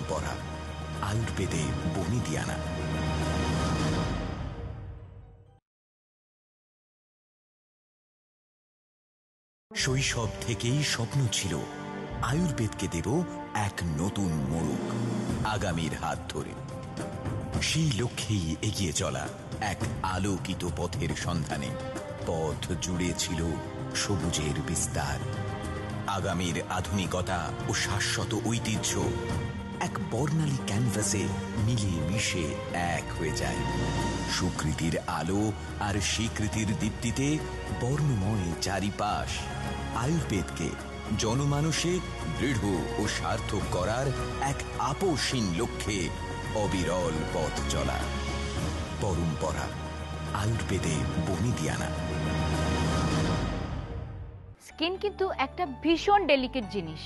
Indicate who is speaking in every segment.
Speaker 1: পরম্পরা, আয়ুর্বেদে বনিদিয়ানা। শৈশব থেকেই স্বপ্ন ছিল আয়ুর্বেদকে দেব এক নতুন মোড়ক, আগামীর হাত ধরে। সেই লক্ষ্যেই এগিয়ে চলা এক আলোকিত পথের সন্ধানে। পথ জুড়ে ছিল সবুজের বিস্তার। আগামীর আধুনিকতা ও শাশ্বত ঐতিহ্য এক বর্ণালী ক্যানভাসে মিলিয়ে মিশে এক হয়ে যায়। সুকৃতির আলো আর স্বীকৃতির দীপ্তিতে বর্ণময় চারিপাশ। আয়ুর্বেদকে জনমানসে দৃঢ় ও সার্থক করার এক আপোষহীন লক্ষ্যে অবিরল পথ চলা। পরম্পরা, আয়ুর্বেদে বনিদিয়ানা।
Speaker 2: স্কিন কিন্তু একটা ভীষণ ডেলিকেট জিনিস,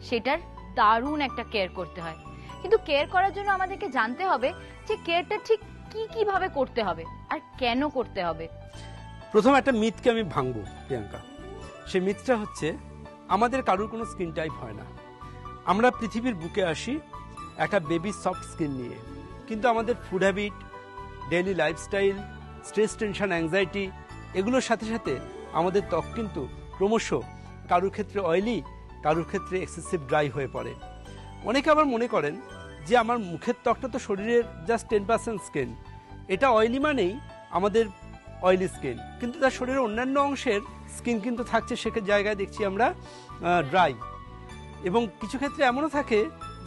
Speaker 2: সেটার দারুণ একটা কেয়ার করতে হয়। কিন্তু কেয়ার করার জন্য আমাদেরকে জানতে হবে যে কেয়ারটা ঠিক কিভাবে করতে হবে আর কেন করতে হবে।
Speaker 3: প্রথম একটা মিথকে আমি ভাঙবো প্রিয়াঙ্কা। সেই মিথটা হচ্ছে আমাদের কারোর কোনো স্কিন টাইপ হয় না। আমরা পৃথিবীর বুকে আসি একটা বেবি সফট স্কিন নিয়ে, কিন্তু আমাদের food habit, daily lifestyle, stress, tension, anxiety এগুলোর সাথে সাথে আমাদের ত্বক কিন্তু ক্রমশ কারোর ক্ষেত্রে অয়েলি, কারোর ক্ষেত্রে এক্সেসিভ ড্রাই হয়ে পড়ে। অনেকে আবার মনে করেন যে আমার মুখের ত্বকটা তো শরীরের জাস্ট 10% স্কিন, এটা অয়েলি মানেই আমাদের অয়েলি স্কিন, কিন্তু তার শরীরের অন্যান্য অংশের স্কিন কিন্তু থাকছে সে জায়গায় দেখছি আমরা ড্রাই। এবং কিছু ক্ষেত্রে এমনও থাকে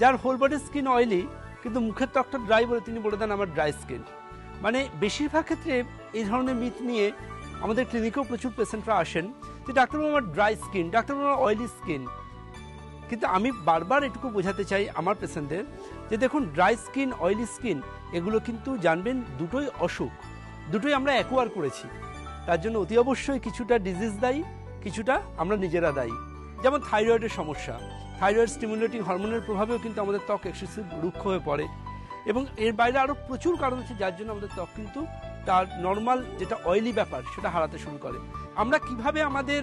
Speaker 3: যার হোল বডির স্কিন অয়েলি কিন্তু মুখের ত্বকটা ড্রাই বলে তিনি বলে দেন আমার ড্রাই স্কিন। মানে বেশিরভাগ ক্ষেত্রে এই ধরনের মিথ নিয়ে আমাদের ক্লিনিকেও প্রচুর পেশেন্টরা আসেন যে ডাক্তারবাবু আমার ড্রাই স্কিন, ডাক্তারবাবু আমার অয়েলি স্কিন। কিন্তু আমি বারবার এটুকু বোঝাতে চাই আমার পেশেন্টদের যে দেখুন, ড্রাই স্কিন, অয়েলি স্কিন এগুলো কিন্তু জানবেন দুটোই অসুখ, দুটোই আমরা অ্যাকোয়ার করেছি। তার জন্য অতি অবশ্যই কিছুটা ডিজিজ দায়ী, কিছুটা আমরা নিজেরা দায়ী। যেমন থাইরয়েডের সমস্যা, থাইরয়েড স্টিমুলেটিং হরমোনের প্রভাবেও কিন্তু আমাদের ত্বক এক্সেসিভ রুক্ষ হয়ে পড়ে। এবং এর বাইরে আরও প্রচুর কারণ আছে যার জন্য আমাদের ত্বক কিন্তু তার নর্মাল যেটা অয়েলি ব্যাপার সেটা হারাতে শুরু করে। আমরা কিভাবে আমাদের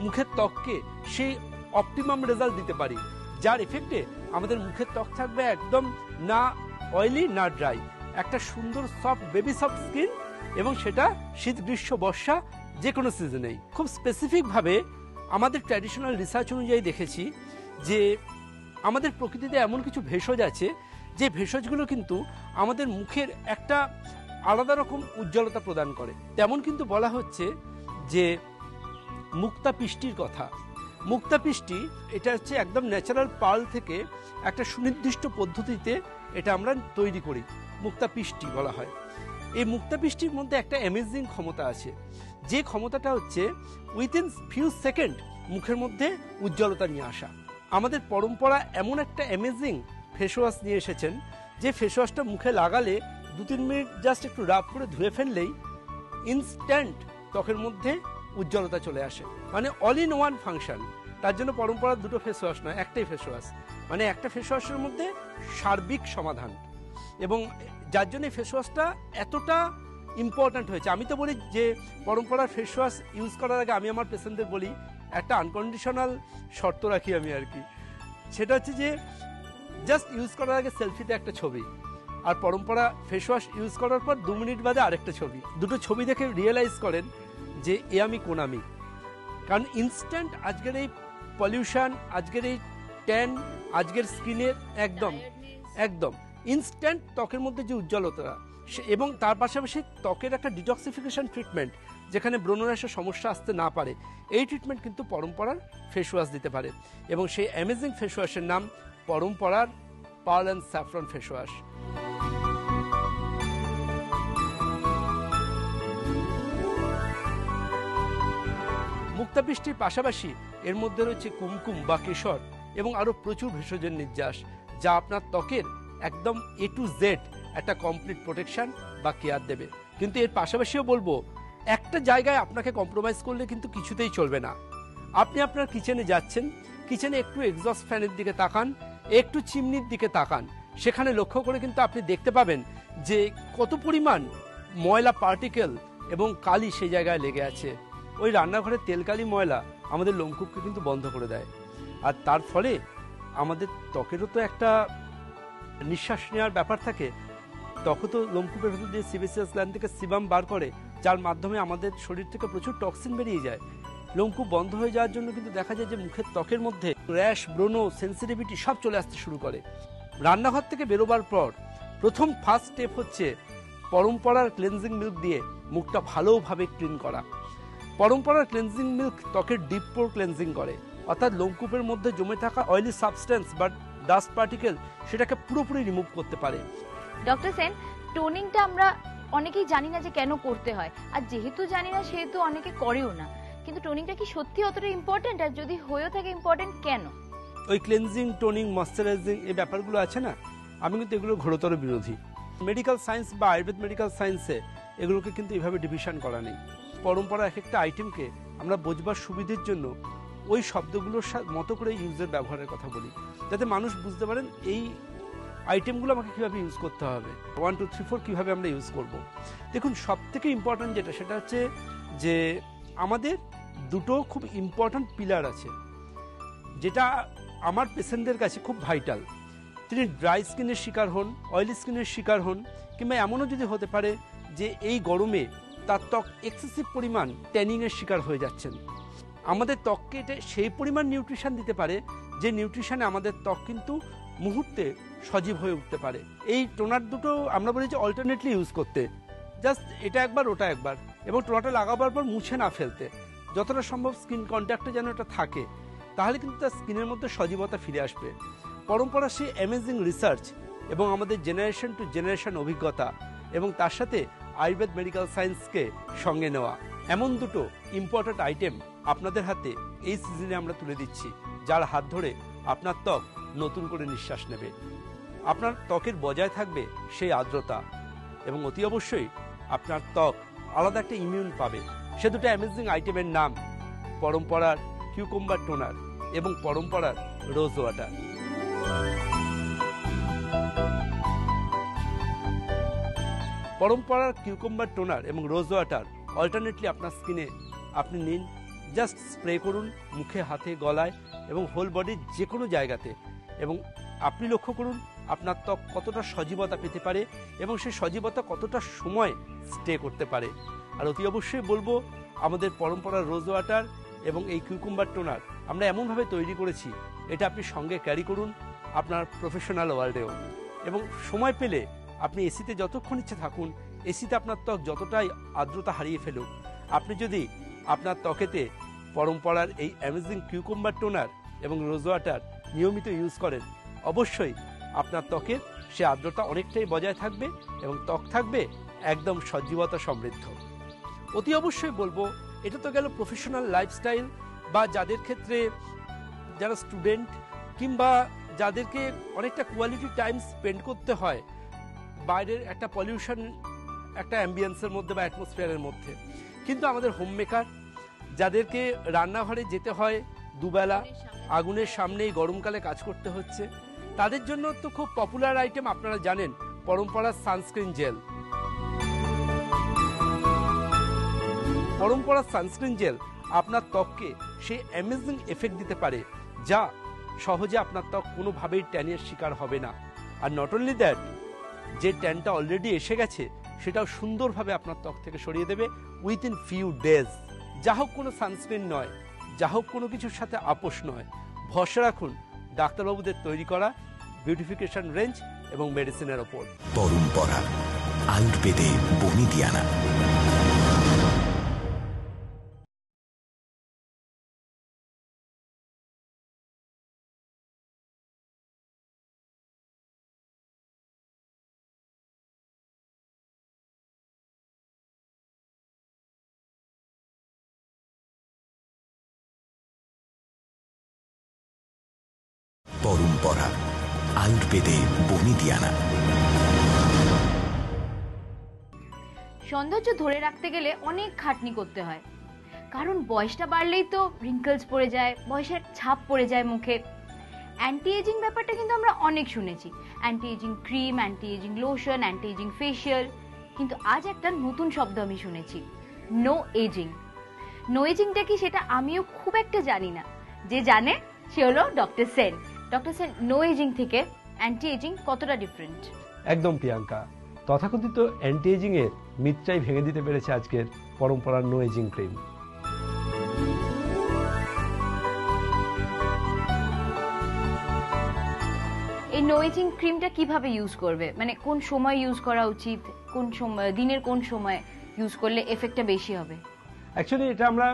Speaker 3: মুখের ত্বককে সেই অপটিমাম রেজাল্ট দিতে পারি যার এফেক্টে আমাদের মুখের ত্বক থাকবে একদম না অয়েলি না ড্রাই, একটা সুন্দর সফট বেবি সফট স্কিন, এবং সেটা শীত, গ্রীষ্ম, বর্ষা যে কোনো সিজনেই। খুব স্পেসিফিকভাবে আমাদের ট্র্যাডিশনাল রিসার্চ অনুযায়ী দেখেছি যে আমাদের প্রকৃতিতে এমন কিছু ভেষজ আছে যে ভেষজগুলো কিন্তু আমাদের মুখের একটা আলাদা রকম উজ্জ্বলতা প্রদান করে। তেমন কিন্তু বলা হচ্ছে যে মুক্তা পিষ্টির কথা। মুক্তা পিষ্টি এটা হচ্ছে একদম ন্যাচারাল পার্ল থেকে একটা সুনির্দিষ্ট পদ্ধতিতে এটা আমরা তৈরি করি, মুক্তা পিষ্টি বলা হয়। এই মুক্তা পিষ্টির মধ্যে একটা অ্যামেজিং ক্ষমতা আছে, যে ক্ষমতাটা হচ্ছে উইথিন ফিউ সেকেন্ড মুখের মধ্যে উজ্জ্বলতা নিয়ে আসা। আমাদের পরম্পরা এমন একটা অ্যামেজিং ফেস ওয়াশ নিয়ে এসেছেন যে ফেস ওয়াশটা মুখে লাগালে 2-3 মিনিট জাস্ট একটু রাব করে ধুয়ে ফেললেই ইনস্ট্যান্ট ত্বকের মধ্যে উজ্জ্বলতা চলে আসে। মানে অল ইন ওয়ান ফাংশন। তার জন্য পরম্পরার দুটো ফেস ওয়াশ নয়, একটাই ফেস ওয়াশ, মানে একটা ফেস ওয়াশের মধ্যে সার্বিক সমাধান। এবং যার জন্য ফেস ওয়াশটা এতটা ইম্পর্ট্যান্ট হয়েছে। আমি তো বলি যে পরম্পরার ফেস ওয়াশ ইউজ করার আগে আমি আমার পেশেন্টদের বলি একটা আনকন্ডিশনাল শর্ত রাখি আমি আর কি, সেটা হচ্ছে যে জাস্ট ইউজ করার আগে সেলফিতে একটা ছবি, আর পরম্পরা ফেস ওয়াশ ইউজ করার পর 2 মিনিট বাদে আরেকটা ছবি। দুটো ছবি দেখে রিয়েলাইজ করেন যে এ আমি কোন আমি। কারণ ইনস্ট্যান্ট আজকের এই পলিউশন, আজকের এই ট্যান, আজকের স্কিনের একদম একদম ইনস্ট্যান্ট ত্বকের মধ্যে যে উজ্জ্বলতা, এবং তার পাশাপাশি ত্বকের একটা ডিটক্সিফিকেশন ট্রিটমেন্ট যেখানে ব্রণরাশের সমস্যা আসতে না পারে, এই ট্রিটমেন্ট কিন্তু পরম্পরার ফেস ওয়াশ দিতে পারে। এবং সেই অ্যামেজিং ফেস ওয়াশের নাম পরম্পরার pearl and saffron face wash. মুক্তা পিষ্টির পাশাপাশি এর মধ্যে রয়েছে কুমকুম বা কেশর এবং আরও প্রচুর ভেষজের নির্যাস, যা আপনার ত্বকের একদম A to Z একটা কমপ্লিট প্রোটেকশন বা কেয়ার দেবে। কিন্তু এর পাশাপাশিও বলবো, একটা জায়গায় আপনাকে কম্প্রোমাইজ করলে কিন্তু কিছুতেই চলবে না। আপনি আপনার কিচেনে যাচ্ছেন, কিচেনে একটু এক্সস্ট ফ্যানের দিকে তাকান, একটু চিমনির দিকে তাকান, সেখানে লক্ষ্য করে কিন্তু আপনি দেখতে পাবেন যে কত পরিমাণ ময়লা পার্টিকেল এবং কালি সেই জায়গায় লেগে আছে। ওই রান্নাঘরের তেলকালি ময়লা আমাদের লোমকূপকে কিন্তু বন্ধ করে দেয়, আর তার ফলে আমাদের ত্বকেরও তো একটা নিঃশ্বাস নেওয়ার ব্যাপার থাকে, তখন তো লোমকূপের ভেতর দিয়ে সিবেসিয়াস গ্ল্যান্ড থেকে সিবাম বার করে, যার মাধ্যমে আমাদের শরীর থেকে প্রচুর টক্সিন বেরিয়ে যায়। লোমকূপ বন্ধ হয়ে যাওয়ার জন্য কিন্তু দেখা যায় যে মুখের ত্বকের মধ্যে র্যাশ, ব্রণ, সেন্সিটিভিটি সব চলে আসতে শুরু করে। রান্নাঘর থেকে বেরোবার পর প্রথম ফার্স্ট স্টেপ হচ্ছে পরম্পরার ক্লেনজিং মিল্ক দিয়ে মুখটা ভালোভাবে ক্লিন করা। পরম্পরার ক্লেনজিং মিল্ক ত্বকের ডিপ পোর ক্লেনজিং করে, অর্থাৎ লোমকূপের মধ্যে জমে থাকা অয়েলি সাবস্টেন্স বা ডাস্ট পার্টিকেল সেটাকে পুরোপুরি রিমুভ করতে পারে।
Speaker 2: ডক্টর সেন, টোনিংটা আমরা অনেকেই জানি না যে কেন করতে হয়, আর যেহেতু জানি না সেহেতু অনেকে করেও না, কিন্তু টোনিংটা কি সত্যি অতটা ইম্পর্টেন্ট, আর যদি হয়েও থাকে ইম্পর্টেন্ট কেন?
Speaker 3: ওই ক্লেনজিং, টোনিং, ময়শ্চারাইজিং এই ব্যাপারগুলো আছে না, আমি কিন্তু এগুলো ঘোরতর বিরোধী। মেডিকেল সায়েন্স বা আয়ুর্বেদ মেডিকেল সায়েন্সে এগুলোকে কিন্তু এইভাবে ডিভিশন করা নেই। পরম্পরা এক একটা আইটেমকে আমরা বোঝবার সুবিধের জন্য ওই শব্দগুলোর মতো করে ইউজের ব্যবহারের কথা বলি, যাতে মানুষ বুঝতে পারেন এই আইটেমগুলো আমাকে কীভাবে ইউজ করতে হবে, 1 2 3 4 কীভাবে আমরা ইউজ করব। দেখুন, সব থেকে ইম্পর্ট্যান্ট যেটা, সেটা হচ্ছে যে আমাদের দুটো খুব ইম্পর্ট্যান্ট পিলার আছে, যেটা আমার পেশেন্টদের কাছে খুব ভাইটাল। তিনি ড্রাই স্কিনের শিকার হন, অয়েলি স্কিনের শিকার হন, কিংবা এমনও যদি হতে পারে যে এই গরমে তার ত্বক এক্সেসিভ পরিমাণ ট্যানিংয়ের শিকার হয়ে যাচ্ছেন। আমাদের ত্বককে এটা সেই পরিমাণ নিউট্রিশন দিতে পারে যে নিউট্রিশনে আমাদের ত্বক কিন্তু মুহূর্তে সজীব হয়ে উঠতে পারে। এই টোনার দুটো আমরা বলি যে অল্টারনেটলি ইউজ করতে, জাস্ট এটা একবার ওটা একবার, এবং টোনারটা লাগাবার পর মুছে না ফেলতে, যতটা সম্ভব স্কিন কন্ট্যাক্টে যেন এটা থাকে, তাহলে কিন্তু তার স্কিনের মধ্যে সজীবতা ফিরে আসবে। পরম্পরা সেই অ্যামেজিং রিসার্চ এবং আমাদের জেনারেশন টু জেনারেশন অভিজ্ঞতা, এবং তার সাথে আয়ুর্বেদ মেডিকেল সায়েন্সকে সঙ্গে নেওয়া, এমন দুটো ইম্পর্ট্যান্ট আইটেম আপনাদের হাতে এই সিজনে আমরা তুলে দিচ্ছি, যার হাত ধরে আপনার ত্বক নতুন করে নিঃশ্বাস নেবে। আপনার ত্বকের বজায় থাকবে সেই আর্দ্রতা, এবং অতি অবশ্যই আপনার ত্বক আলাদা একটা ইমিউন পাবে। সে দুটো অ্যামেজিং আইটেমের নাম পরম্পরার কিউকাম্বার টোনার এবং পরম্পরার রোজ ওয়াটার। পরম্পরার কিউকাম্বার টোনার এবং রোজ ওয়াটার অল্টারনেটলি আপনার স্কিনে আপনি নিন, জাস্ট স্প্রে করুন মুখে, হাতে, গলায় এবং হোল বডির যে কোনো জায়গাতে, এবং আপনি লক্ষ্য করুন আপনার ত্বক কতটা সজীবতা পেতে পারে এবং সেই সজীবতা কতটা সময় স্টে করতে পারে। আর অতি অবশ্যই বলবো, আমাদের পরম্পরার রোজ ওয়াটার এবং এই কিউকাম্বার টোনার আমরা এমনভাবে তৈরি করেছি, এটা আপনি সঙ্গে ক্যারি করুন আপনার প্রফেশনাল ওয়ার্ল্ডেও, এবং সময় পেলে আপনি এসিতে যতক্ষণ ইচ্ছে থাকুন, এসিতে আপনার ত্বক যতটাই আর্দ্রতা হারিয়ে ফেলুক, আপনি যদি আপনার ত্বকেতে পরম্পরার এই অ্যামেজিং কিউকাম্বার টোনার এবং রোজ ওয়াটার নিয়মিত ইউজ করেন, অবশ্যই আপনার ত্বকের সে আর্দ্রতা অনেকটাই বজায় থাকবে এবং ত্বক থাকবে একদম সজীবতা সমৃদ্ধ। অতি অবশ্যই বলবো, এটা তো গেল প্রফেশনাল লাইফস্টাইল, বা যাদের ক্ষেত্রে যারা স্টুডেন্ট কিংবা যাদেরকে অনেকটা কোয়ালিটি টাইম স্পেন্ড করতে হয় বাইরের একটা পলিউশন, একটা অ্যাম্বিয়েন্সের মধ্যে বা অ্যাটমসফিয়ারের মধ্যে। কিন্তু আমাদের হোম মেকার, যাদেরকে রান্নাঘরে যেতে হয় দুবেলা, আগুনের সামনেই গরমকালে কাজ করতে হচ্ছে, তাদের জন্য তো খুব পপুলার আইটেম আপনারা জানেন, পরম্পরার সানস্ক্রিন জেল। পরম্পরার সানস্ক্রিন জেল আপনার ত্বককে সেই অ্যামেজিং এফেক্ট দিতে পারে, যা সহজে আপনার ত্বক কোনোভাবেই ট্যানের শিকার হবে না। আর নট অনলি দ্যাট, যে ট্যানটা অলরেডি এসে গেছে সেটাও সুন্দরভাবে আপনার ত্বক থেকে সরিয়ে দেবে উইথিন ফিউ ডেজ। যা হোক কোনো সানস্ক্রিন নয়, যা হোক কোনো কিছুর সাথে আপোষ নয়, ভরসা রাখুন ডাক্তারবাবুদের তৈরি করা বিউটিফিকেশন রেঞ্জ এবং মেডিসিনের ওপর।
Speaker 1: পরম্পরা, আয়ুর্বেদে বনিদিয়ানা। পরম্পরা, আয়ুর্বেদে বনিদিয়ানা।
Speaker 2: সৌন্দর্য ধরে রাখতে গেলে অনেক খাটনি করতে হয়, কারণ বয়সটা বাড়লেই তো রিঙ্কলস পড়ে যায়, বয়সের ছাপ পড়ে যায় মুখে। অ্যান্টি এজিং ব্যাপারটা কিন্তু আমরা অনেক শুনেছি, anti aging cream, anti aging lotion, anti aging facial, কিন্তু আজ একটা নতুন শব্দ আমি শুনেছি, নো এজিং। নো এজিংটা কি সেটা আমিও খুব একটা জানি না, যে জানে সে হলো doctor Sen. Doctor Sen, no aging থেকে অ্যান্টি এজিং কতটা ডিফারেন্ট?
Speaker 3: একদম প্রিয়াঙ্কা, তথাকথিত অ্যান্টি এজিং এর মিথটাই ভেঙে দিতে পেরেছে আজকের পরম্পরার নো এজিং ক্রিম।
Speaker 2: এই নো এজিং ক্রিমটা কিভাবে ইউজ করবে, মানে কোন সময় ইউজ করা উচিত, কোন সময়, দিনের কোন সময় ইউজ করলে এফেক্টটা বেশি হবে?
Speaker 3: অ্যাকচুয়ালি এটা আমরা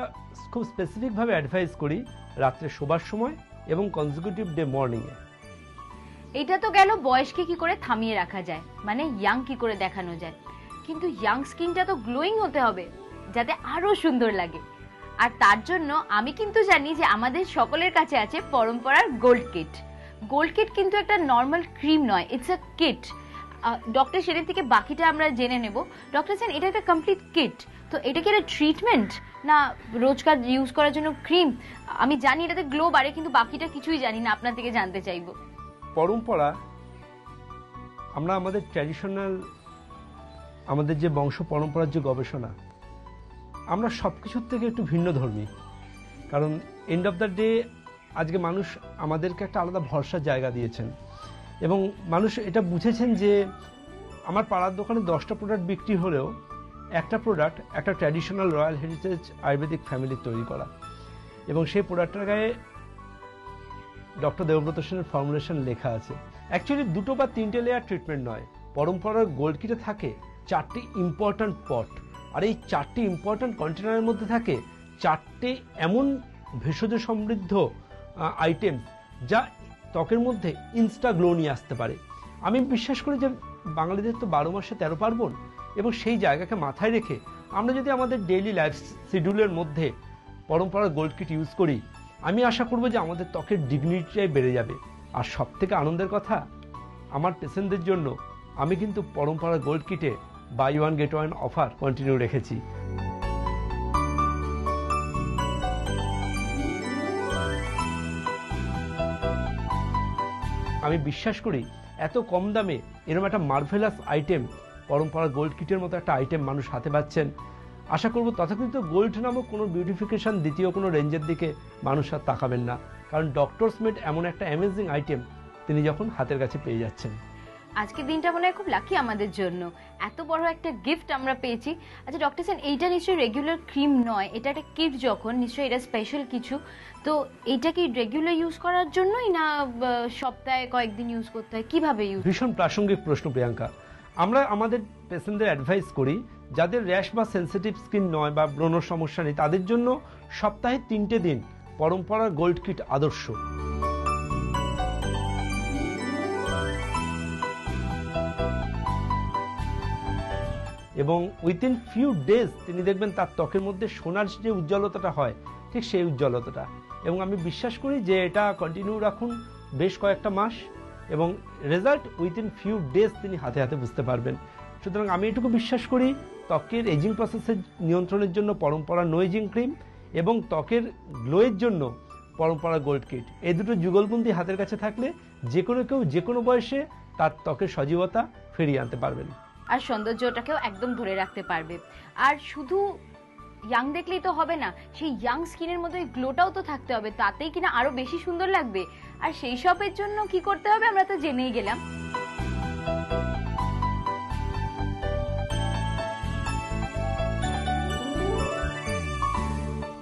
Speaker 3: খুব স্পেসিফিকভাবে অ্যাডভাইস করি রাত্রে শোবার সময় এবং কনজিকিউটিভ ডে মর্নিংয়ে।
Speaker 2: এটা তো গেল বয়সকে কি করে থামিয়ে রাখা যায়, মানে ইয়াং কি করে দেখানো যায়, কিন্তু ইয়াং স্কিনটা তো গ্লোয়িং হতে হবে যাতে আরো সুন্দর লাগে। আর তার জন্য আমি কিন্তু জানি যে আমাদের সকলের কাছে আছে পরম্পরার গোল্ড কিট। গোল্ড কিট কিন্তু একটা নর্মাল ক্রিম নয়, ইটস আ কিট। ডক্টর সেদিন থেকে বাকিটা আমরা জেনে নেব। ডক্টর সেন, এটা একটা কমপ্লিট কিট, তো এটা কি একটা ট্রিটমেন্ট না রোজকার ইউজ করার জন্য ক্রিম? আমি জানি এটাতে গ্লো বাড়ে, কিন্তু বাকিটা কিছুই জানি না, আপনার থেকে জানতে চাইবো।
Speaker 3: পরম্পরা, আমরা আমাদের ট্র্যাডিশনাল, আমাদের যে বংশ পরম্পরার যে গবেষণা, আমরা সব কিছুর থেকে একটু ভিন্ন ধর্মী। কারণ এন্ড অফ দ্য ডে আজকে মানুষ আমাদেরকে একটা আলাদা ভরসার জায়গা দিয়েছেন এবং মানুষ এটা বুঝেছেন যে আমার পাড়ার দোকানে 10টা প্রোডাক্ট বিক্রি হলেও একটা প্রোডাক্ট একটা ট্র্যাডিশনাল রয়্যাল হেরিটেজ আয়ুর্বেদিক ফ্যামিলির তৈরি করা, এবং সেই প্রোডাক্টটার গায়ে ডক্টর দেবব্রত সেনের ফর্মুলেশন লেখা আছে। অ্যাকচুয়ালি 2 বা 3টে লেয়ার ট্রিটমেন্ট নয়, পরম্পরার গোল্ড কিটে থাকে 4টি ইম্পর্ট্যান্ট পট, আর এই 4টি ইম্পর্ট্যান্ট কন্টেনারের মধ্যে থাকে 4টে এমন ভেষজ সমৃদ্ধ আইটেম যা ত্বকের মধ্যে ইনস্টা গ্লো নিয়ে আসতে পারে। আমি বিশ্বাস করি যে বাঙালিদের তো 12 মাসে 13 পার্বণ, এবং সেই জায়গাকে মাথায় রেখে আমরা যদি আমাদের ডেইলি লাইফ শিডিউলের মধ্যে পরম্পরার গোল্ড কিট ইউজ করি, আমি আশা করব যে আমাদের ত্বকের ডিগনিটিটাই বেড়ে যাবে। আর সব থেকে আনন্দের কথা, আমার পেশেন্টদের জন্য আমি কিন্তু পরম্পরার গোল্ড কিটে buy one get one offer continue রেখেছি। আমি বিশ্বাস করি এত কম দামে এরকম একটা মার্ভেলাস আইটেম, পরম্পরা গোল্ড কিটের মতো একটা আইটেম মানুষ হাতে পাচ্ছেন। আশা করব তথাকথিত গোল্ড নামক কোনো বিউটিফিকেশন দ্বিতীয় কোনো রেঞ্জের দিকে মানুষ আর তাকাবেন না, কারণ ডক্টরস মেড এমন একটা অ্যামেজিং আইটেম তিনি যখন হাতের কাছে পেয়ে যাচ্ছেন।
Speaker 2: আজকের দিনটা মনে হয় খুব লাকি আমাদের জন্য, এত বড় একটা গিফট আমরা পেয়েছি। আচ্ছা ডক্টর সেন, এইটা নিশ্চয়ই রেগুলার ক্রিম নয়, এটা একটা কিট, যখন নিশ্চয়ই এটা স্পেশাল কিছু, তো এটা কি রেগুলার ইউজ করার জন্যই না সপ্তাহে কয়েকদিন ইউজ করতে হয়, কিভাবে ইউজ?
Speaker 3: ভীষণ প্রাসঙ্গিক প্রশ্ন প্রিয়াঙ্কা। আমরা আমাদের পেশেন্টদের অ্যাডভাইস করি যাদের র্যাশ বা সেন্সিটিভ স্কিন নয় বা ব্রণর সমস্যা নেই, তাদের জন্য সপ্তাহে 3টে দিন পরম্পরার গোল্ড কিট আদর্শ। এবং উইথিন ফিউ ডেজ তিনি দেখবেন তার ত্বকের মধ্যে সোনার যে উজ্জ্বলতাটা হয় ঠিক সেই উজ্জ্বলতাটা। এবং আমি বিশ্বাস করি যে এটা কন্টিনিউ রাখুন বেশ কয়েকটা মাস, এবং রেজাল্ট উইথিন ফিউ ডেজ তিনি হাতে হাতে বুঝতে পারবেন। সুতরাং আমি এটুকু বিশ্বাস করি ত্বকের এজিং প্রসেসের নিয়ন্ত্রণের জন্য পরম্পরা নো এজিং ক্রিম এবং ত্বকের গ্লোয়ের জন্য পরম্পরা গোল্ড কিট, এই দুটো যুগলবন্দি হাতের কাছে থাকলে যে কোনো কেউ যে কোনো বয়সে তার ত্বকের সজীবতা ফিরিয়ে আনতে পারবেন
Speaker 2: আর সৌন্দর্যটাকেও একদম ধরে রাখতে পারবে। আর শুধু ইয়াং দেখলেই তো হবে না, সেই ইয়াং স্কিনের মধ্যে ওই গ্লোটাও তো থাকতে হবে, তাতেই কিনা আরো বেশি সুন্দর লাগবে। আর সেই সবের জন্য কি করতে হবে আমরা তো জেনেই গেলাম।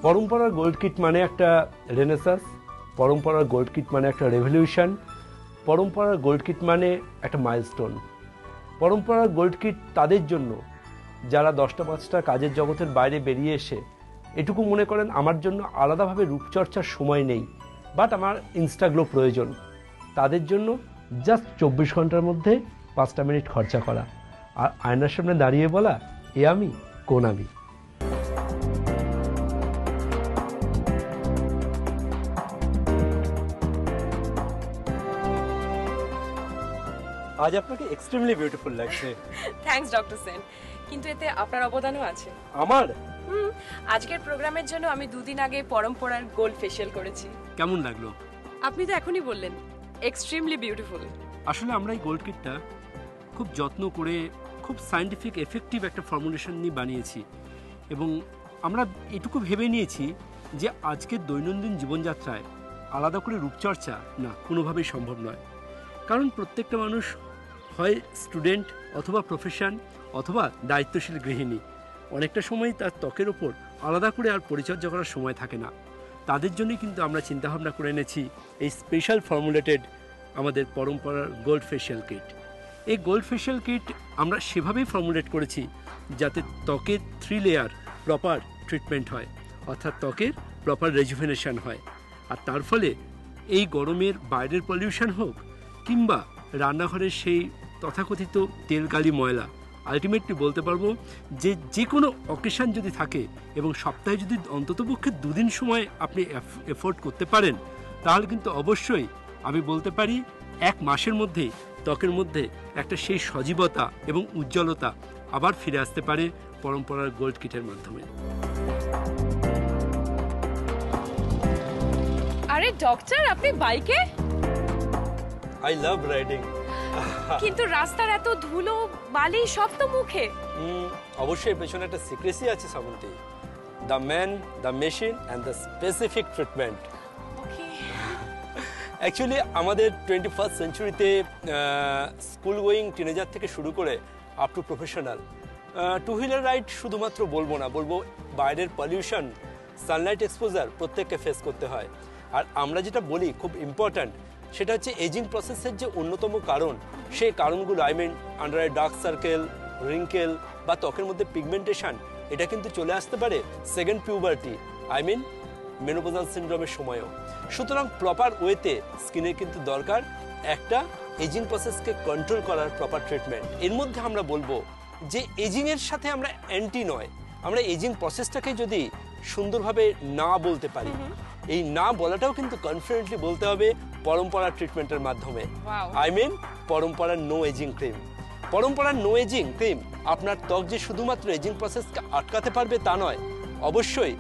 Speaker 3: পরম্পরার গোল্ড কিট মানে একটা রেনেসান্স, পরম্পরার গোল্ড কিট মানে একটা রেভলিউশন, পরম্পরার গোল্ড কিট মানে একটা মাইলস্টোন। পরম্পরার গোল্ড কিট তাদের জন্য যারা 10টা কাজের জগতের বাইরে বেরিয়ে এসে এটুকু মনে করেন আমার জন্য আলাদাভাবে রূপচর্চার সময় নেই, বাট আমার ইনস্টাগ্লো প্রয়োজন, তাদের জন্য জাস্ট 24 ঘন্টার মধ্যে 5টা মিনিট খরচা করা আর আয়নার সামনে দাঁড়িয়ে বলা, এ আমি কোন আমি। আজ আপনাকে এক্সট্রিমলি বিউটিফুল লাগছে।
Speaker 4: থ্যাঙ্কস ডক্টর সেন, কিন্তু এতে আপনার অবদানও আছে।
Speaker 3: আমার
Speaker 4: আজকের প্রোগ্রামের জন্য আমি 2 দিন আগে পরম্পরার গোল্ড ফেশিয়াল করেছি।
Speaker 3: কেমন লাগলো?
Speaker 4: আপনি তো এখনই বললেন এক্সট্রিমলি বিউটিফুল।
Speaker 3: আসলে আমরা এই গোল্ড কিটটা খুব যত্ন করে খুব সায়েন্টিফিক এফেক্টিভ একটা ফর্মুলেশন নিয়ে বানিয়েছি, এবং আমরা এটুকু ভেবে নিয়েছি যে আজকের দৈনন্দিন জীবনযাত্রায় আলাদা করে রূপচর্চা না কোনোভাবেই সম্ভব নয়। কারণ প্রত্যেকটা মানুষ হয় স্টুডেন্ট অথবা প্রফেশন অথবা দায়িত্বশীল গৃহিণী, অনেকটা সময় তার ত্বকের ওপর আলাদা করে আর পরিচর্যা করার সময় থাকে না। তাদের জন্যই কিন্তু আমরা চিন্তাভাবনা করে এনেছি এই স্পেশাল ফর্মুলেটেড আমাদের পরম্পরার গোল্ড ফেশিয়াল কিট। এই গোল্ড ফেশিয়াল কিট আমরা সেভাবেই ফর্মুলেট করেছি যাতে ত্বকের 3 লেয়ার প্রপার ট্রিটমেন্ট হয়, অর্থাৎ ত্বকের প্রপার রেজুভেনেশন হয়। আর তার ফলে এই গরমের বাইরের পলিউশন হোক কিংবা রান্নাঘরের সেই তথাকথিত তেল কালি ময়লা, আলটিমেটলি বলতে পারবো যে কোনো অকেশান যদি থাকে এবং সপ্তাহে যদি অন্ততপক্ষে 2 দিন সময় আপনি এফোর্ড করতে পারেন, তাহলে কিন্তু অবশ্যই আমি বলতে পারি 1 মাসের মধ্যেই ত্বকের মধ্যে একটা সেই সজীবতা এবং উজ্জ্বলতা আবার ফিরে আসতে পারে পরম্পরার গোল্ড কিটের মাধ্যমে।
Speaker 4: আরে ডক্টর, আপনি বাইকে?
Speaker 3: I love riding.
Speaker 4: কিন্তু রাস্তার এত ধুলো বালি সব তো মুখে।
Speaker 3: অবশ্যই পেছনে একটা সিক্রেসি আছে Shrabanti. The man, the machine and the specific treatment. Actually আমাদের 21st সেঞ্চুরিতে স্কুল গোয়িং টিনেজার থেকে শুরু করে up to professional 2 wheeler ride শুধুমাত্র বলবো না, বলবো বাইরের পলিউশন, সানলাইট এক্সপোজার প্রত্যেককে ফেস করতে হয়। আর আমরা যেটা বলি খুব ইম্পর্ট্যান্ট, সেটা হচ্ছে এজিং প্রসেসের যে অন্যতম কারণ, সেই কারণগুলো under eye dark circle, wrinkle বা ত্বকের মধ্যে পিগমেন্টেশন, এটা কিন্তু চলে আসতে পারে সেকেন্ড পিউবার্টি মেনোপজাল সিনড্রোমের সময়ও। সুতরাং প্রপার ওয়েতে স্কিনের কিন্তু দরকার একটা এজিং প্রসেসকে কন্ট্রোল করার প্রপার ট্রিটমেন্ট। এর মধ্যে আমরা বলবো যে এজিংয়ের সাথে আমরা অ্যান্টি নয়, আমরা এজিং প্রসেসটাকে যদি সুন্দরভাবে না বলতে পারি, এই না বলাটাও কিন্তু কনফিডেন্টলি বলতে হবে পরম্পরার ট্রিটমেন্টের মাধ্যমে। পরম্পরার নো এজিং ক্রিম। পরম্পরার নো এজিং ক্রিম আপনার ত্বক যে শুধুমাত্র এজিং প্রসেসকে আটকাতে পারবে তা নয়, অবশ্যই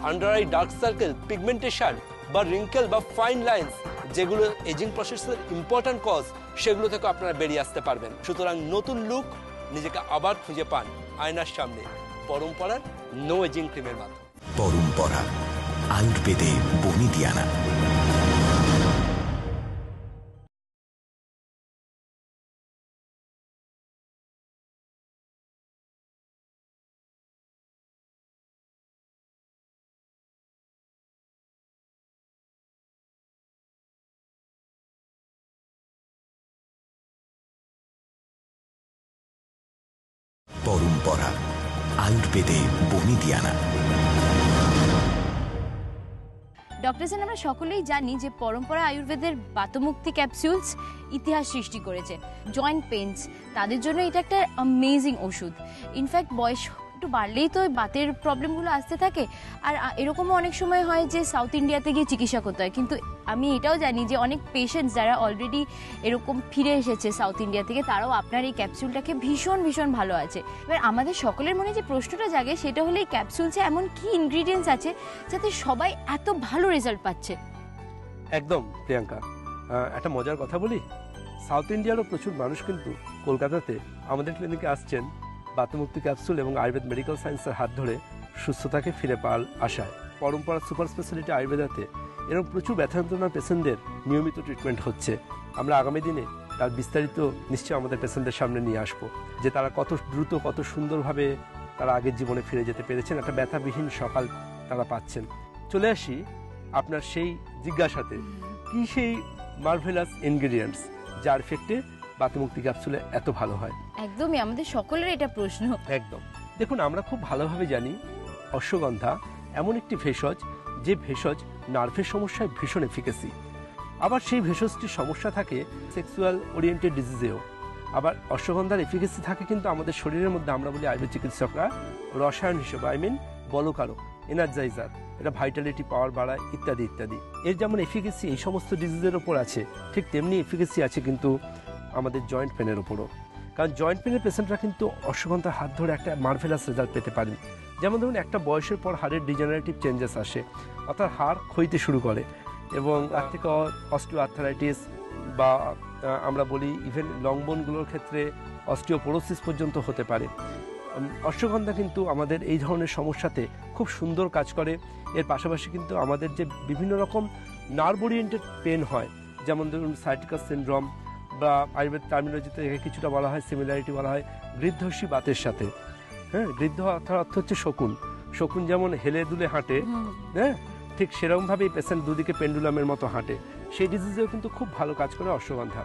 Speaker 3: under eye dark circle, pigmentation বা রিঙ্কেল বা ফাইন লাইন্স, যেগুলো এজিং প্রসেসের ইম্পর্ট্যান্ট কজ, সেগুলো থেকে আপনারা বেরিয়ে আসতে পারবেন। সুতরাং নতুন লুক নিজেকে আবার খুঁজে পান আয়নার সামনে পরম্পরার নো এজিং ক্রিমের মাধ্যমে।
Speaker 1: পরম্পরা আয়ুর্বেদে বনিদিয়ানা। পরম্পরা আয়ুর্বেদে বনিদিয়ানা।
Speaker 2: ডক্টর সেন, আমরা সকলেই জানি যে পরম্পরা আয়ুর্বেদের বাতমুক্তি ক্যাপসুলস ইতিহাস সৃষ্টি করেছে। জয়েন্ট পেইনস, তাদের জন্য এটা একটা অ্যামেজিং ওষুধ। ইনফ্যাক্ট বয়স একটু বাড়লেই তো বাতের প্রবলেমগুলো আসতে থাকে। আর এরকমও অনেক সময় হয় যে সাউথ ইন্ডিয়াতে গিয়ে চিকিৎসা করতে হয়। কিন্তু আমি এটাও জানি যে অনেক পেশেন্টস যারা অলরেডি এরকম ফিরে এসেছে সাউথ ইন্ডিয়া থেকে, তারাও আপনার এই ক্যাপসুলটাকে ভীষণ ভীষণ ভালো আছে। এবার আমাদের সকলের মনে যে প্রশ্নটা জাগে সেটা হলো এই ক্যাপসুলসে এমন কি ইনগ্রিডিয়েন্টস আছে যাতে সবাই এত ভালো রেজাল্ট পাচ্ছে?
Speaker 3: একদম প্রিয়াঙ্কা, একটা মজার কথা বলি, সাউথ ইন্ডিয়ারও প্রচুর মানুষ কিন্তু কলকাতাতে আমাদের ক্লিনিকে আসছেন বাতমুক্তি ক্যাপসুল এবং আয়ুর্বেদ মেডিকেল সায়েন্সের হাত ধরে সুস্থতাকে ফিরে পাওয়ার আশায়। পরম্পরা সুপার স্পেশালিটি আয়ুর্বেদাতে এরকম প্রচুর ব্যথা যন্ত্রণার পেশেন্টদের নিয়মিত ট্রিটমেন্ট হচ্ছে। আমরা আগামী দিনে তার বিস্তারিত নিশ্চয়ই আমাদের পেশেন্টদের সামনে নিয়ে আসবো, যে তারা কত দ্রুত কত সুন্দরভাবে তারা আগের জীবনে ফিরে যেতে পেরেছেন, একটা ব্যথাবিহীন সকাল তারা পাচ্ছেন। চলে আসি আপনার সেই জিজ্ঞাসাতে, কি সেই মার্ভেলাস ইনগ্রিডিয়েন্টস যার এফেক্টে বাতমুক্তি ক্যাপসুলে এত ভালো হয়?
Speaker 2: একদমই আমাদের সকলের এটা প্রশ্ন।
Speaker 3: একদম, দেখুন আমরা খুব ভালোভাবে জানি অশ্বগন্ধা এমন একটি ভেষজ, যে ভেষজ নার্ভের সমস্যায় ভীষণ এফিকেসি। আবার সেই ভেষজটির সমস্যা থাকে সেক্সুয়াল ওরিয়েন্টেড ডিজিজেও। আবার অশ্বগন্ধার এফিকেসি থাকে কিন্তু আমাদের শরীরের মধ্যে, আমরা বলি আয়ুর্বেদ চিকিৎসকরা, রসায়ন হিসেবে বলকারক, এনার্জাইজার, এটা ভাইটালিটি পাওয়ার বাড়ায় ইত্যাদি ইত্যাদি। এর যেমন এফিকেসি এই সমস্ত ডিজিজের ওপর আছে, ঠিক তেমনি এফিকেসি আছে কিন্তু আমাদের জয়েন্ট পেনের ওপরও। কারণ জয়েন্ট পেনের পেশেন্টরা কিন্তু অশ্বগন্ধার হাত ধরে একটা মার্ভেলাস রেজাল্ট পেতে পারেন। যেমন ধরুন একটা বয়সের পর হাড়ের ডিজেনারেটিভ চেঞ্জেস আসে, অর্থাৎ হাড় ক্ষইতে শুরু করে এবং তার থেকে অস্টিও আর্থারাইটিস বা আমরা বলি ইভেন লং বোনগুলোর ক্ষেত্রে অস্টিওপোরোসিস পর্যন্ত হতে পারে। অশ্বগন্ধা কিন্তু আমাদের এই ধরনের সমস্যাতে খুব সুন্দর কাজ করে। এর পাশাপাশি কিন্তু আমাদের যে বিভিন্ন রকম নার্ভ ওরিয়েন্টেড পেন হয়, যেমন ধরুন সাইটিকাস সিনড্রোম বা আয়ুর্বেদ টার্মিনোলজিতে একে কিছুটা বলা হয় সিমিলারিটি বলা হয় গৃদ্ধর্ষী বাতের সাথে। হ্যাঁ, গৃদ্ধ অর্থ হচ্ছে শকুন। শকুন যেমন হেলে দুলে হাঁটে, হ্যাঁ, ঠিক সেরকমভাবেই পেশেন্ট দুদিকে পেন্ডুলামের মতো হাঁটে। সেই ডিজিজেও কিন্তু খুব ভালো কাজ করে অশ্বগন্ধা।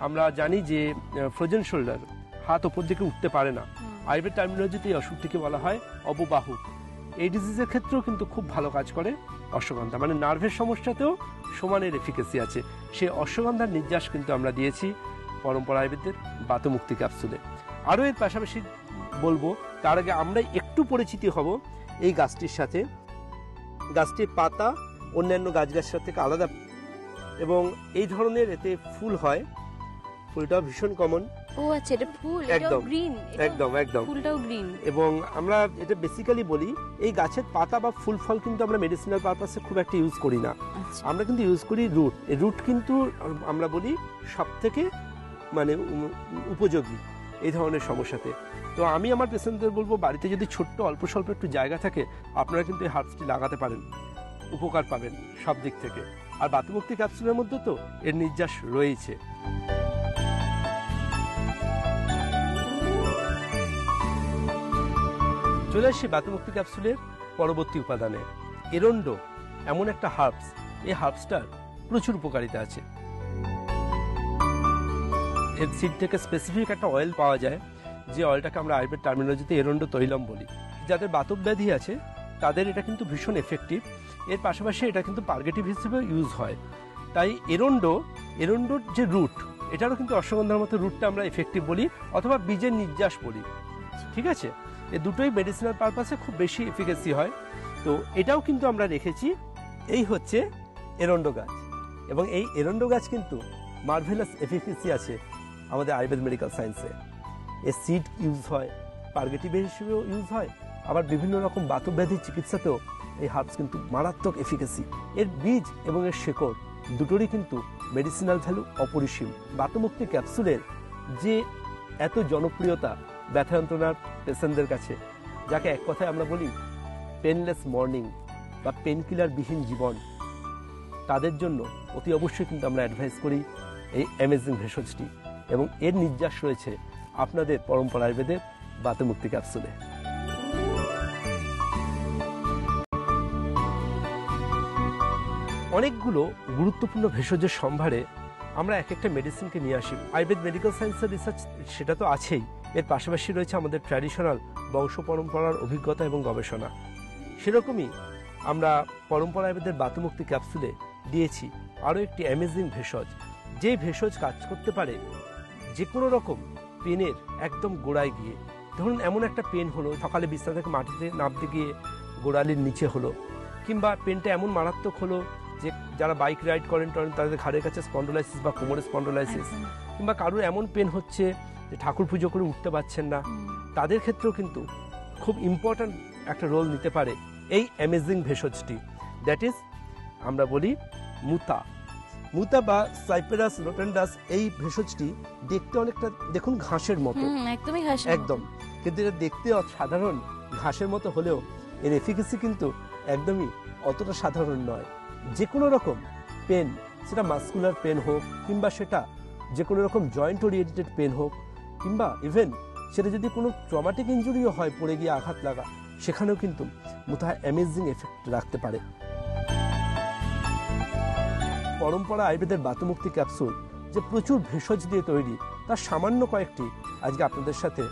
Speaker 3: আমরা জানি যে ফ্রোজেন শোল্ডার, হাত ওপর দিকে উঠতে পারে না, আয়ুর্বেদ টার্মিনোলজিতে এই অসুখটিকে বলা হয় অববাহু। এই ডিজিজের ক্ষেত্রেও কিন্তু খুব ভালো কাজ করে অশ্বগন্ধা, মানে নার্ভের সমস্যাতেও সমানের এফিকেসি আছে। সেই অশ্বগন্ধার নির্যাস কিন্তু আমরা দিয়েছি পরম্পরা আয়ুর্বেদের বাতমুক্তি ক্যাপসুলে। আরও এর পাশাপাশি বলবো, তার আগে আমরা একটু পরিচিতি হব এই গাছটির সাথে। গাছটির পাতা অন্যান্য গাছগাছার থেকে আলাদা এবং এই ধরনের এতে ফুল হয়। ফুলটাও ভীষণ কমন।
Speaker 4: ও আচ্ছা, এটা ফুল,
Speaker 3: একদম
Speaker 4: গ্রিন,
Speaker 3: একদম একদম
Speaker 4: ফুলটাও গ্রিন।
Speaker 3: এবং আমরা এটা বেসিক্যালি বলি, এই গাছের পাতা বা ফুল ফল কিন্তু আমরা মেডিসিনাল পারপাসে খুব একটা ইউজ করি না। আমরা কিন্তু ইউজ করি রুট। এই রুট কিন্তু আমরা বলি সব থেকে মানে উপযোগী এই ধরনের সমস্যাতে। তো আমি আমার পেশেন্টদের বলবো, বাড়িতে যদি ছোট্ট অল্প স্বল্প একটু জায়গা থাকে, আপনারা কিন্তু এই হার্বসটি লাগাতে পারেন, উপকার পাবেন সব দিক থেকে। আর বাতমুক্তি ক্যাপসুলের মধ্যে তো এর নির্যাস রয়েছে। চলে আসি বাতমুক্তি ক্যাপসুলের পরবর্তী উপাদানে। এরন্ডো এমন একটা হার্বস, এই হার্বসটার প্রচুর উপকারিতা আছে। এর সিড থেকে স্পেসিফিক একটা অয়েল পাওয়া যায়, যে অয়েলটাকে আমরা আয়ুর্বেদ টার্মিনোলজিতে এরন্ডো তৈলম বলি। যাদের বাতক ব্যাধি আছে তাদের এটা কিন্তু ভীষণ এফেক্টিভ। এর পাশাপাশি এটা কিন্তু পার্গেটিভ হিসেবে ইউজ হয়। তাই এরন্ডোর যে রুট, এটারও কিন্তু অশ্বগন্ধার মতো রুটটা আমরা এফেক্টিভ বলি, অথবা বীজের নির্যাস বলি। ঠিক আছে, এই দুটোই মেডিসিনাল পারপাসে খুব বেশি এফিকেসি হয়। তো এটাও কিন্তু আমরা রেখেছি। এই হচ্ছে এরন্ডো গাছ, এবং এই এরন্ডো গাছ কিন্তু মার্ভেলাস এফিকেসি আছে আমাদের আয়ুর্বেদ মেডিকেল সায়েন্সে। এর সিড ইউজ হয়, পার্গেটিভ হিসেবেও ইউজ হয়, আবার বিভিন্ন রকম বাতব্যাধির চিকিৎসাতেও এই হার্বস কিন্তু মারাত্মক এফিকেসি। এর বীজ এবং এর শেকড় দুটোরই কিন্তু মেডিসিনাল ভ্যালু অপরিসীম। বাতমুক্তি ক্যাপসুলের যে এত জনপ্রিয়তা ব্যথা যন্ত্রণার পেশেন্টদের কাছে, যাকে এক কথায় আমরা বলি পেনলেস মর্নিং বা পেনকিলার বিহীন জীবন, তাদের জন্য অতি অবশ্যই কিন্তু আমরা অ্যাডভাইস করি এই অ্যামেজিং ভেষজটি, এবং এর নির্যাস রয়েছে আপনাদের পরম্পরা আয়ুর্বেদের বাতমুক্তি ক্যাপসুলে। অনেকগুলো গুরুত্বপূর্ণ ভেষজের সম্ভারে আমরা এক একটা মেডিসিনকে নিয়ে আসি। আয়ুর্বেদ মেডিকেল সায়েন্সের রিসার্চ সেটা তো আছেই, এর পাশাপাশি রয়েছে আমাদের ট্র্যাডিশনাল বংশ পরম্পরার অভিজ্ঞতা এবং গবেষণা। সেরকমই আমরা পরম্পরা আয়ুর্বেদের বাতমুক্তি ক্যাপসুলে দিয়েছি আরও একটি অ্যামেজিং ভেষজ, যে ভেষজ কাজ করতে পারে যে কোনো রকম পেনের একদম গোড়ায় গিয়ে। ধরুন এমন একটা পেন হলো, সকালে বিছানা থেকে মাটিতে নামতে গিয়ে গোড়ালির নিচে হলো, কিংবা পেনটা এমন মারাত্মক হলো যে যারা বাইক রাইড করেন তাদের ঘাড়ের কাছে স্পন্ডোলাইসিস বা কোমরের স্পন্ডোলাইসিস, কিংবা কারোর এমন পেন হচ্ছে যে ঠাকুর পুজো করে উঠতে পারছেন না, তাদের ক্ষেত্রেও কিন্তু খুব ইম্পর্ট্যান্ট একটা রোল নিতে পারে এই অ্যামেজিং ভেষজটি। দ্যাট ইজ আমরা বলি মুতা বা সাইপেরাস রোটেন্ডাস। এই ভেষজটি দেখতে অনেকটা দেখুন ঘাসের মতো,
Speaker 2: একদমই ঘাস
Speaker 3: একদম, কিন্তু এটা দেখতে সাধারণ ঘাসের মতো হলেও এর এফিকেসি কিন্তু একদমই অতটা সাধারণ নয়। যে কোনো রকম পেন, সেটা মাসকুলার পেন হোক, কিংবা সেটা যে কোনো রকম জয়েন্ট ওরিয়েন্টেড পেন হোক, কিংবা ইভেন সেটা যদি কোনো ট্রমাটিক ইঞ্জুরিও হয়, পড়ে গিয়ে আঘাত লাগা, সেখানেও কিন্তু মুথা অ্যামেজিং এফেক্ট রাখতে পারে। পরম্পরা আয়ুর্বেদের বাতমুক্তি ক্যাপসুল যে প্রচুর ভেষজ দিয়ে তৈরি, তার সামান্য কয়েকটি আজকে আপনাদের সাথে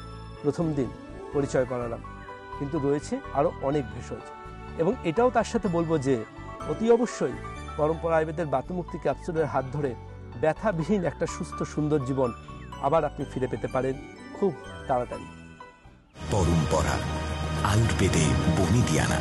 Speaker 3: প্রথম দিন পরিচয় করালাম, কিন্তু রয়েছে আরও অনেক ভেষজ। এবং এটাও তার সাথে বলবো যে অতি অবশ্যই পরম্পরা আয়ুর্বেদের বাতমুক্তি ক্যাপসুলের হাত ধরে ব্যথাবিহীন একটা সুস্থ সুন্দর জীবন আবার আপনি ফিরে পেতে পারেন খুব তাড়াতাড়ি।
Speaker 1: পরম্পরা আয়ুর্বেদে বনিদিয়ানা।